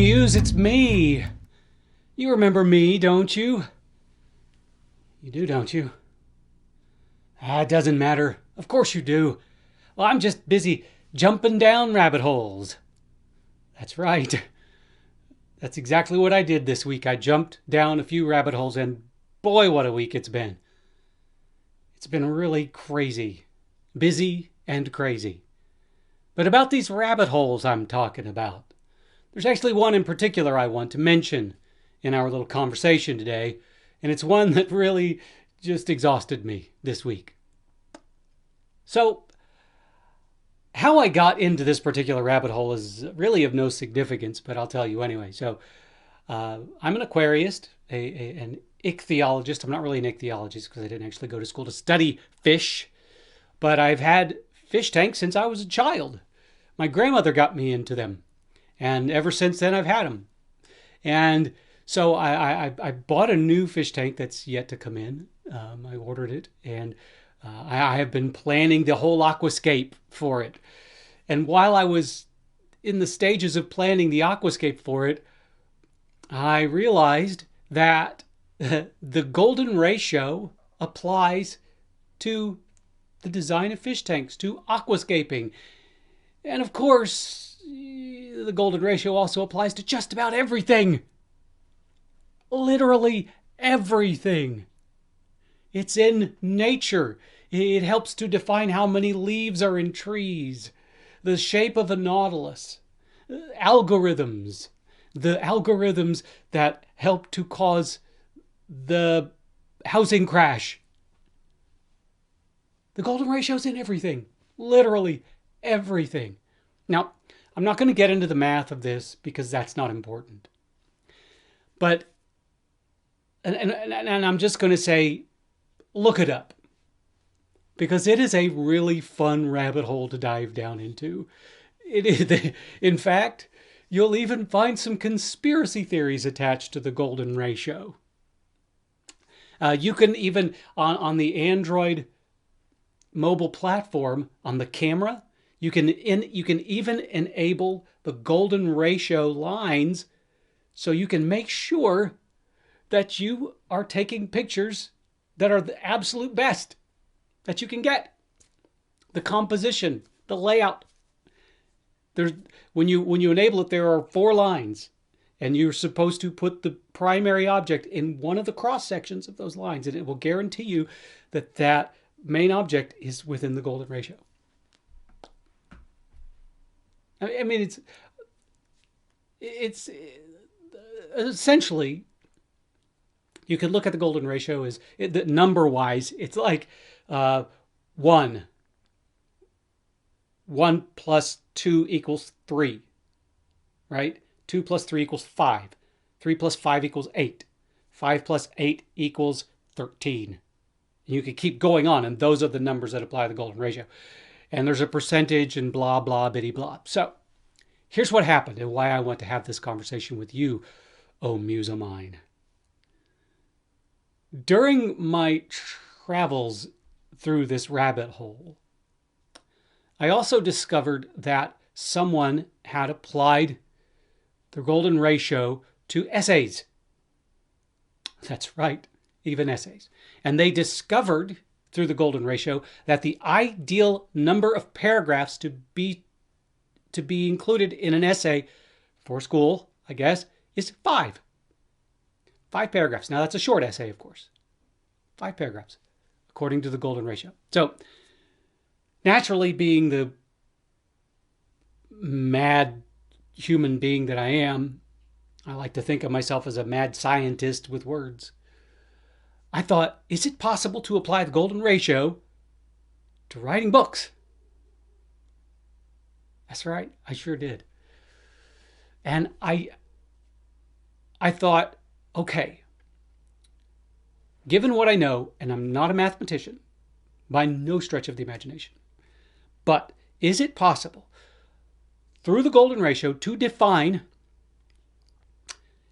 Muse, it's me. You remember me, don't you? You do, don't you? It doesn't matter. Of course you do. Well, I'm just busy jumping down rabbit holes. That's right. That's exactly what I did this week. I jumped down a few rabbit holes, and boy, what a week it's been. It's been really crazy. Busy and crazy. But about these rabbit holes I'm talking about, there's actually one in particular I want to mention in our little conversation today, and it's one that really just exhausted me this week. So, how I got into this particular rabbit hole is really of no significance, but I'll tell you anyway. So, I'm an aquarist, an ichthyologist. I'm not really an ichthyologist because I didn't actually go to school to study fish, but I've had fish tanks since I was a child. My grandmother got me into them, and ever since then I've had them. And so I bought a new fish tank that's yet to come in. I ordered it, and I have been planning the whole aquascape for it. And while I was in the stages of planning the aquascape for it, I realized that the golden ratio applies to the design of fish tanks, to aquascaping. And of course, the golden ratio also applies to just about everything. Literally everything. It's in nature. It helps to define how many leaves are in trees, the shape of a nautilus, algorithms, the algorithms that help to cause the housing crash. The golden ratio is in everything. Literally everything. Now, I'm not going to get into the math of this because that's not important. But, and I'm just going to say, look it up. Because it is a really fun rabbit hole to dive down into. It is, in fact, you'll even find some conspiracy theories attached to the golden ratio. You can even, on the Android mobile platform, on the camera, you can even enable the golden ratio lines so you can make sure that you are taking pictures that are the absolute best that you can get. The composition, the layout. When you enable it, there are 4 lines, and you're supposed to put the primary object in one of the cross sections of those lines, and it will guarantee you that that main object is within the golden ratio. I mean, it's essentially, you could look at the golden ratio as number wise. It's like 1 plus 2 equals 3, right? 2 plus 3 equals 5. 3 plus 5 equals 8. 5 plus 8 equals 13. You could keep going on, and those are the numbers that apply to the golden ratio. And there's a percentage and blah, blah, bitty, blah. So here's what happened and why I want to have this conversation with you, oh muse of mine. During my travels through this rabbit hole, I also discovered that someone had applied the golden ratio to essays. That's right, even essays. And they discovered through the golden ratio that the ideal number of paragraphs to be included in an essay for school, I guess, is 5. 5 paragraphs. Now that's a short essay, of course. 5 paragraphs, according to the golden ratio. So, naturally, being the mad human being that I am, I like to think of myself as a mad scientist with words. I thought, is it possible to apply the golden ratio to writing books? That's right, I sure did. And I thought, okay, given what I know, and I'm not a mathematician by no stretch of the imagination, but is it possible through the golden ratio to define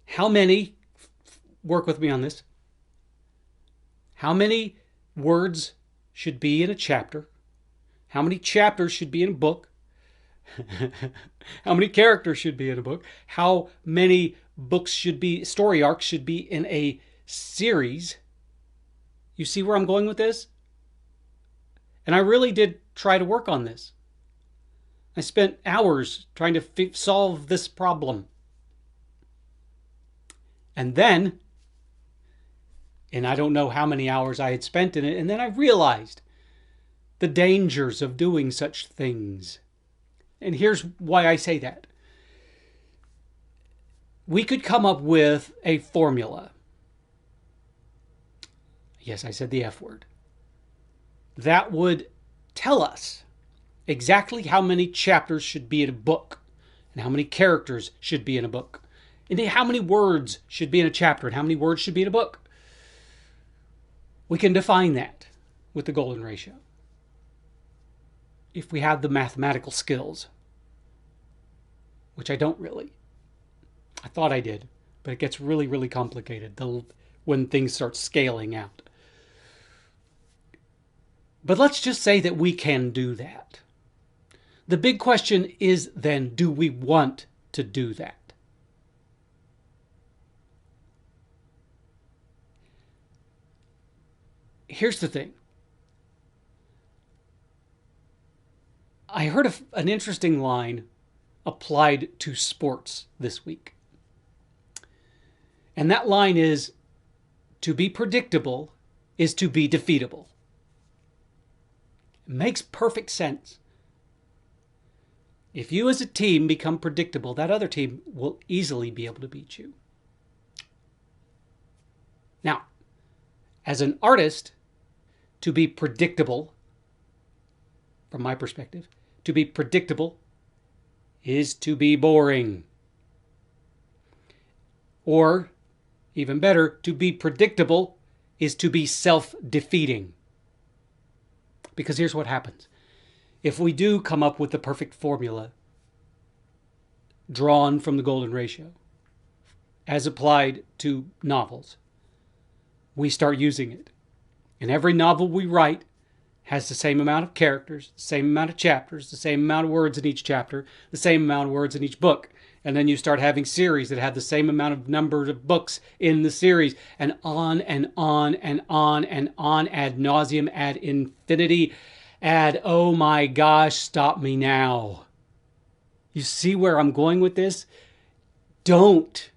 how many, work with me on this, how many words should be in a chapter, how many chapters should be in a book, How many characters should be in a book? How many books should be, story arcs should be in a series? You see where I'm going with this? And I really did try to work on this. I spent hours trying to solve this problem. And then, and I don't know how many hours I had spent in it, and then I realized the dangers of doing such things. And here's why I say that. We could come up with a formula. Yes, I said the F word. That would tell us exactly how many chapters should be in a book, and how many characters should be in a book, and how many words should be in a chapter, and how many words should be in a book. We can define that with the golden ratio if we have the mathematical skills, which I don't really. I thought I did, but it gets really, really complicated when things start scaling out. But let's just say that we can do that. The big question is then, do we want to do that? Here's the thing. I heard an interesting line applied to sports this week. And that line is, to be predictable is to be defeatable. It makes perfect sense. If you as a team become predictable, that other team will easily be able to beat you. Now, as an artist, to be predictable, from my perspective, to be predictable is to be boring. Or, even better, to be predictable is to be self-defeating. Because here's what happens. If we do come up with the perfect formula drawn from the golden ratio, as applied to novels, we start using it. And every novel we write has the same amount of characters, the same amount of chapters, the same amount of words in each chapter, the same amount of words in each book. And then you start having series that have the same amount of number of books in the series, and on and on and on and on, ad nauseum, ad infinity, ad, oh my gosh, stop me now. You see where I'm going with this? Don't.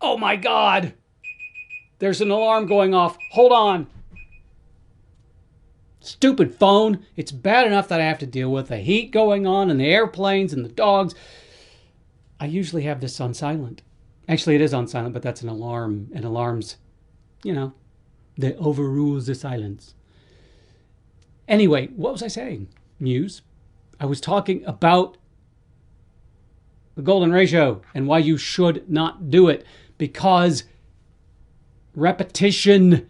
Oh my God. There's an alarm going off. Hold on. Stupid phone. It's bad enough that I have to deal with the heat going on and the airplanes and the dogs. I usually have this on silent. Actually, it is on silent, but that's an alarm. And alarms, they overrules the silence. Anyway, what was I saying? Muse. I was talking about the golden ratio and why you should not do it. Because repetition.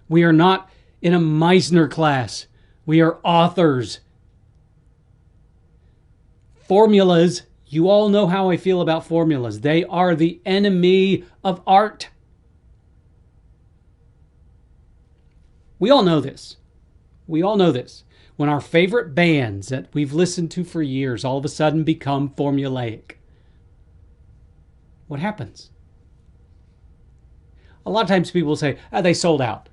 We are not in a Meisner class. We are authors. Formulas, you all know how I feel about formulas. They are the enemy of art. We all know this. When our favorite bands that we've listened to for years all of a sudden become formulaic, what happens? A lot of times people say, they sold out.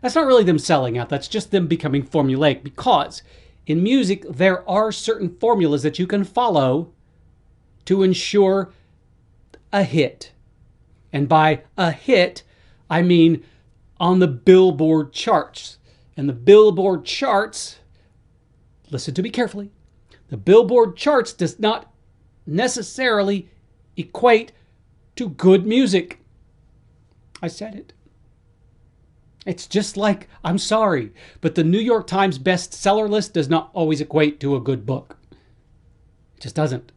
That's not really them selling out. That's just them becoming formulaic, because in music, there are certain formulas that you can follow to ensure a hit. And by a hit, I mean on the Billboard charts. And the Billboard charts, listen to me carefully, the Billboard charts does not necessarily equate to good music. I said it. It's just like, I'm sorry, but the New York Times bestseller list does not always equate to a good book. It just doesn't.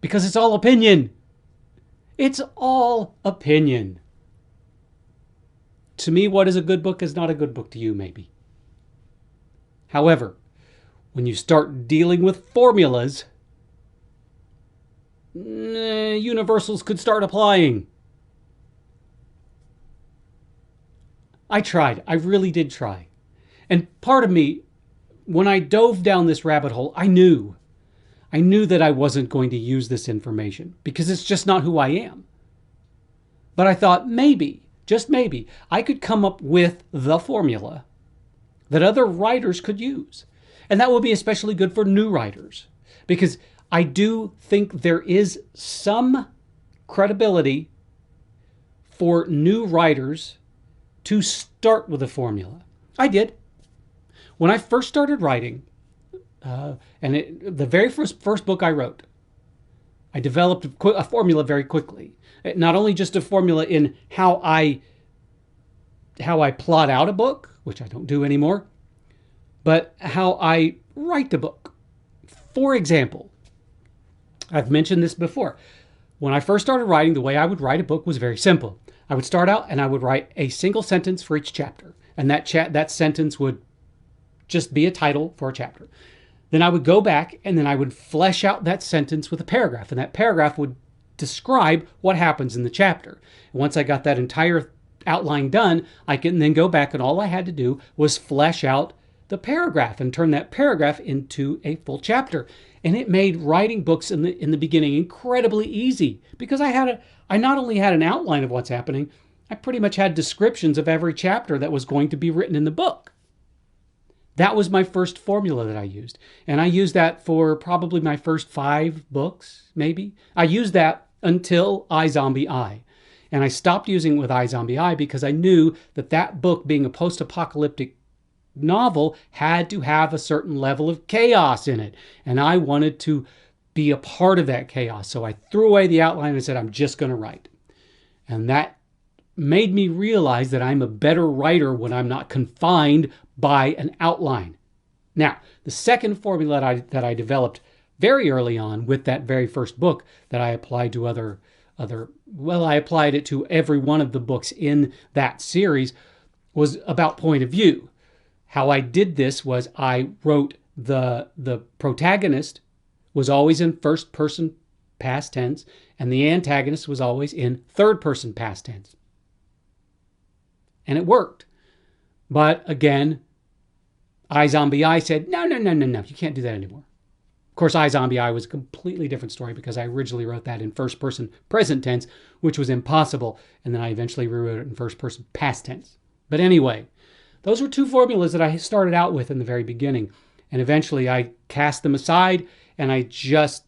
Because it's all opinion. It's all opinion. To me, what is a good book is not a good book to you, maybe. However, when you start dealing with formulas, universals could start applying. I tried. I really did try. And part of me, when I dove down this rabbit hole, I knew that I wasn't going to use this information because it's just not who I am. But I thought maybe, just maybe, I could come up with the formula that other writers could use. And that would be especially good for new writers because I do think there is some credibility for new writers to start with a formula. I did. When I first started writing, the very first book I wrote, I developed a formula very quickly. Not only just a formula in how I plot out a book, which I don't do anymore, but how I write the book. For example, I've mentioned this before. When I first started writing, the way I would write a book was very simple. I would start out and I would write a single sentence for each chapter. And that sentence would just be a title for a chapter. Then I would go back and then I would flesh out that sentence with a paragraph. And that paragraph would describe what happens in the chapter. And once I got that entire outline done, I can then go back and all I had to do was flesh out the paragraph and turn that paragraph into a full chapter. And it made writing books in the beginning incredibly easy because I not only had an outline of what's happening, I pretty much had descriptions of every chapter that was going to be written in the book. That was my first formula that I used. And I used that for probably my first 5 books, maybe. I used that until iZombie I. And I stopped using it with iZombie I because I knew that book, being a post-apocalyptic novel, had to have a certain level of chaos in it. And I wanted to be a part of that chaos. So I threw away the outline and said, I'm just going to write. And that made me realize that I'm a better writer when I'm not confined by an outline. Now, the second formula that I developed very early on with that very first book that I applied to I applied it to every one of the books in that series, was about point of view. How I did this was I wrote the protagonist was always in first person past tense, and the antagonist was always in third person past tense. And it worked. But again, iZombie I said, no, you can't do that anymore. Of course, iZombie I was a completely different story because I originally wrote that in first person present tense, which was impossible. And then I eventually rewrote it in first person past tense. But anyway, those were 2 formulas that I started out with in the very beginning. And eventually I cast them aside and I just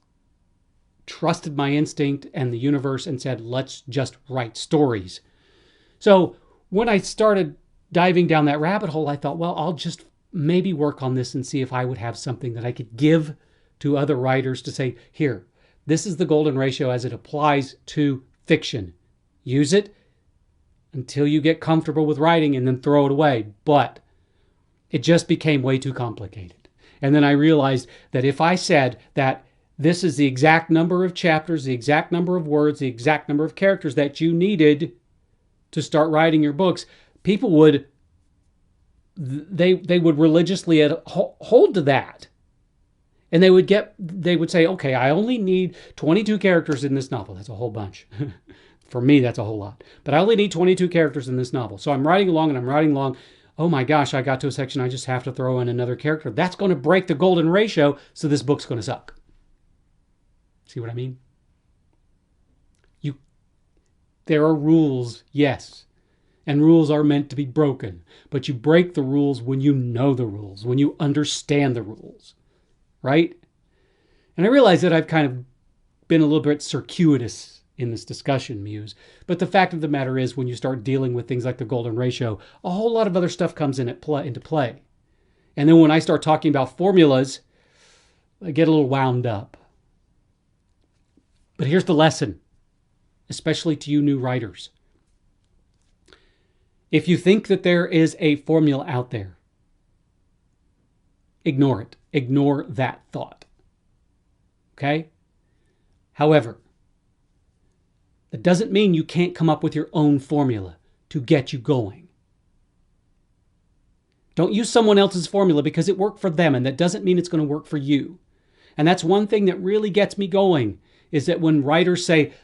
trusted my instinct and the universe and said, let's just write stories. So when I started diving down that rabbit hole, I thought, well, I'll just maybe work on this and see if I would have something that I could give to other writers to say, here, this is the golden ratio as it applies to fiction. Use it until you get comfortable with writing and then throw it away. But it just became way too complicated. And then I realized that if I said that this is the exact number of chapters, the exact number of words, the exact number of characters that you needed to start writing your books, people would religiously hold to that. And they would say, okay, I only need 22 characters in this novel. That's a whole bunch. For me, that's a whole lot. But I only need 22 characters in this novel. So I'm writing along. Oh my gosh, I got to a section, I just have to throw in another character. That's going to break the golden ratio, so this book's going to suck. See what I mean? There are rules, yes. And rules are meant to be broken. But you break the rules when you know the rules, when you understand the rules. Right? And I realize that I've kind of been a little bit circuitous in this discussion, Muse. But the fact of the matter is, when you start dealing with things like the golden ratio, a whole lot of other stuff comes into play. And then when I start talking about formulas, I get a little wound up. But here's the lesson, especially to you new writers. If you think that there is a formula out there, ignore it. Ignore that thought. Okay? However, that doesn't mean you can't come up with your own formula to get you going. Don't use someone else's formula because it worked for them, and that doesn't mean it's going to work for you. And that's one thing that really gets me going, is that when writers say,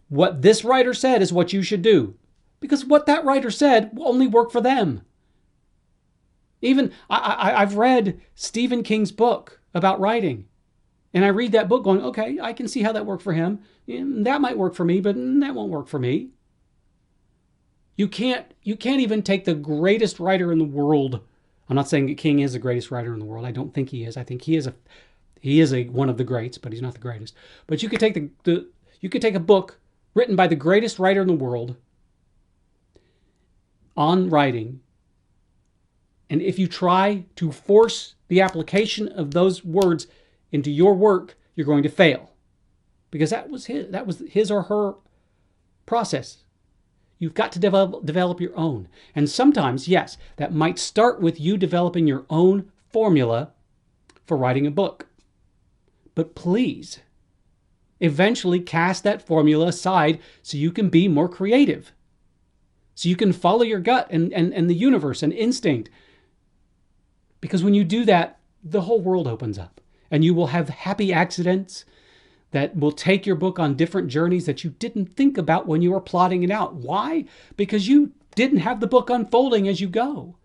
what this writer said is what you should do. Because what that writer said will only work for them. Even I've read Stephen King's book about writing. And I read that book going, okay, I can see how that worked for him. That might work for me, but that won't work for me. You can't even take the greatest writer in the world. I'm not saying that King is the greatest writer in the world. I don't think he is. I think he is one of the greats, but he's not the greatest. But you could take you could take a book written by the greatest writer in the world on writing, and if you try to force the application of those words into your work, you're going to fail. Because that was his or her process. You've got to develop your own. And sometimes, yes, that might start with you developing your own formula for writing a book. But please, eventually cast that formula aside so you can be more creative. So you can follow your gut and the universe and instinct. Because when you do that, the whole world opens up. And you will have happy accidents that will take your book on different journeys that you didn't think about when you were plotting it out. Why? Because you didn't have the book unfolding as you go.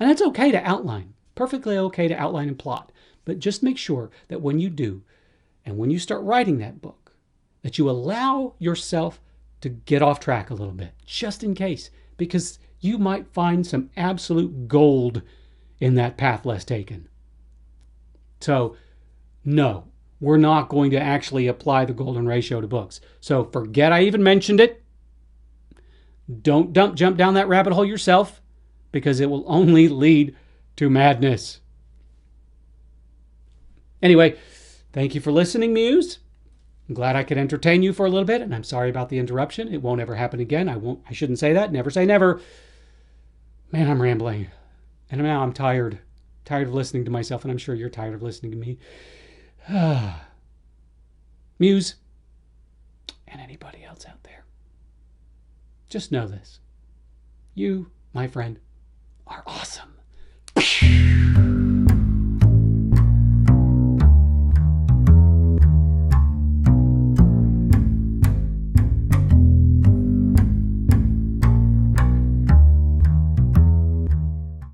And that's okay to outline. Perfectly okay to outline and plot. But just make sure that when you do, and when you start writing that book, that you allow yourself to get off track a little bit, just in case. Because you might find some absolute gold in that path less taken. So, no, we're not going to actually apply the golden ratio to books. So forget I even mentioned it. Don't jump down that rabbit hole yourself, because it will only lead to madness. Anyway, thank you for listening, Muse. I'm glad I could entertain you for a little bit, and I'm sorry about the interruption. It won't ever happen again. I shouldn't say that. Never say never. Man, I'm rambling. And now I'm tired. Tired of listening to myself, and I'm sure you're tired of listening to me. Muse, and anybody else out there, just know this. You, my friend, are awesome.